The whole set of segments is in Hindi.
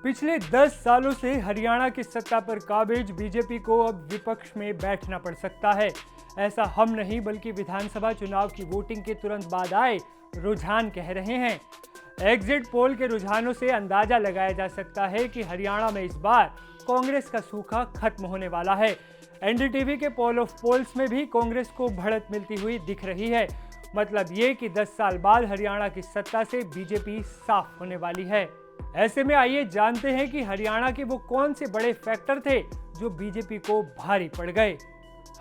पिछले 10 सालों से हरियाणा की सत्ता पर काबिज बीजेपी को अब विपक्ष में बैठना पड़ सकता है। ऐसा हम नहीं बल्कि विधानसभा चुनाव की वोटिंग के तुरंत बाद आए रुझान कह रहे हैं। एग्जिट पोल के रुझानों से अंदाजा लगाया जा सकता है कि हरियाणा में इस बार कांग्रेस का सूखा खत्म होने वाला है। एनडीटीवी के पोल ऑफ पोल्स में भी कांग्रेस को बढ़त मिलती हुई दिख रही है। मतलब ये कि 10 साल बाद हरियाणा की सत्ता से बीजेपी साफ होने वाली है। ऐसे में आइए जानते हैं कि हरियाणा के वो कौन से बड़े फैक्टर थे जो बीजेपी को भारी पड़ गए।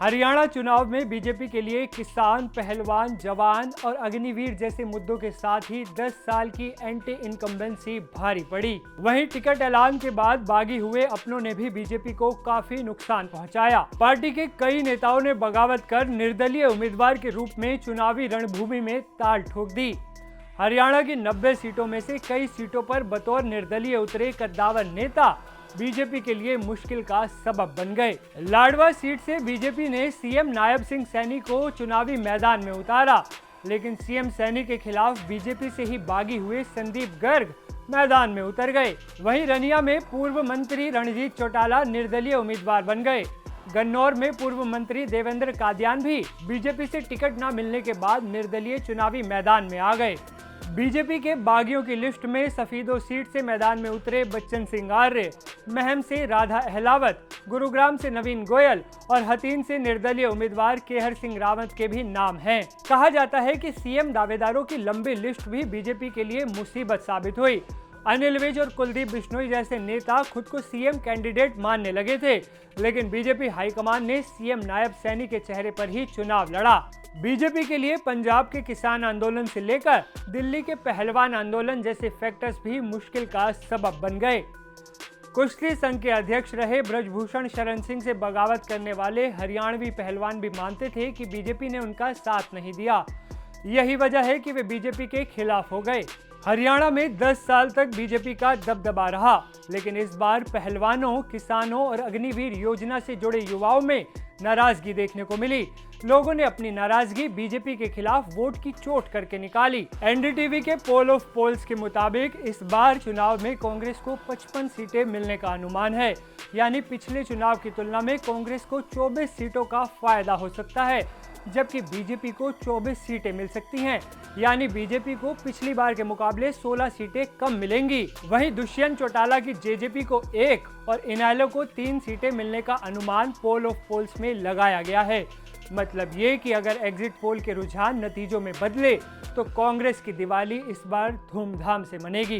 हरियाणा चुनाव में बीजेपी के लिए किसान, पहलवान, जवान और अग्निवीर जैसे मुद्दों के साथ ही 10 साल की एंटी इनकम्बेंसी भारी पड़ी। वहीं टिकट ऐलान के बाद बागी हुए अपनों ने भी बीजेपी को काफी नुकसान पहुंचाया। पार्टी के कई नेताओं ने बगावत कर निर्दलीय उम्मीदवार के रूप में चुनावी रणभूमि में ताल ठोक दी। हरियाणा की 90 सीटों में से कई सीटों पर बतौर निर्दलीय उतरे कद्दावर नेता बीजेपी के लिए मुश्किल का सबब बन गए। लाडवा सीट से बीजेपी ने सीएम नायब सिंह सैनी को चुनावी मैदान में उतारा, लेकिन सीएम सैनी के खिलाफ बीजेपी से ही बागी हुए संदीप गर्ग मैदान में उतर गए। वहीं रनिया में पूर्व मंत्री रणजीत चौटाला निर्दलीय उम्मीदवार बन गए। गन्नौर में पूर्व मंत्री देवेंद्र कादियान भी बीजेपी से टिकट न मिलने के बाद निर्दलीय चुनावी मैदान में आ गए। बीजेपी के बागियों की लिस्ट में सफीदो सीट से मैदान में उतरे बच्चन सिंह आर्य, महम से राधा अहलावत, गुरुग्राम से नवीन गोयल और हतीन से निर्दलीय उम्मीदवार केहर सिंह रावत के भी नाम हैं। कहा जाता है कि सीएम दावेदारों की लंबी लिस्ट भी बीजेपी के लिए मुसीबत साबित हुई। अनिल विज और कुलदीप बिश्नोई जैसे नेता खुद को सीएम कैंडिडेट मानने लगे थे, लेकिन बीजेपी हाईकमान ने सीएम नायब सैनी के चेहरे पर ही चुनाव लड़ा। बीजेपी के लिए पंजाब के किसान आंदोलन से लेकर दिल्ली के पहलवान आंदोलन जैसे फैक्टर्स भी मुश्किल का सबब बन गए। कुश्ती संघ के अध्यक्ष रहे ब्रजभूषण शरण सिंह से बगावत करने वाले हरियाणवी पहलवान भी मानते थे कि बीजेपी ने उनका साथ नहीं दिया। यही वजह है कि वे बीजेपी के खिलाफ हो गए। हरियाणा में 10 साल तक बीजेपी का दबदबा रहा, लेकिन इस बार पहलवानों, किसानों और अग्निवीर योजना से जुड़े युवाओं में नाराजगी देखने को मिली। लोगों ने अपनी नाराजगी बीजेपी के खिलाफ वोट की चोट करके निकाली। एनडीटीवी के पोल ऑफ पोल्स के मुताबिक इस बार चुनाव में कांग्रेस को 55 सीटें मिलने का अनुमान है, यानी पिछले चुनाव की तुलना में कांग्रेस को 24 सीटों का फायदा हो सकता है, जबकि बीजेपी को 24 सीटें मिल सकती हैं, यानी बीजेपी को पिछली बार के मुकाबले 16 सीटें कम मिलेंगी। वहीं दुष्यंत चौटाला की जेजेपी को 1 और इनेलो को 3 सीटें मिलने का अनुमान पोल ऑफ पोल्स में लगाया गया है। मतलब ये कि अगर एग्जिट पोल के रुझान नतीजों में बदले तो कांग्रेस की दिवाली इस बार धूमधाम से मनेगी।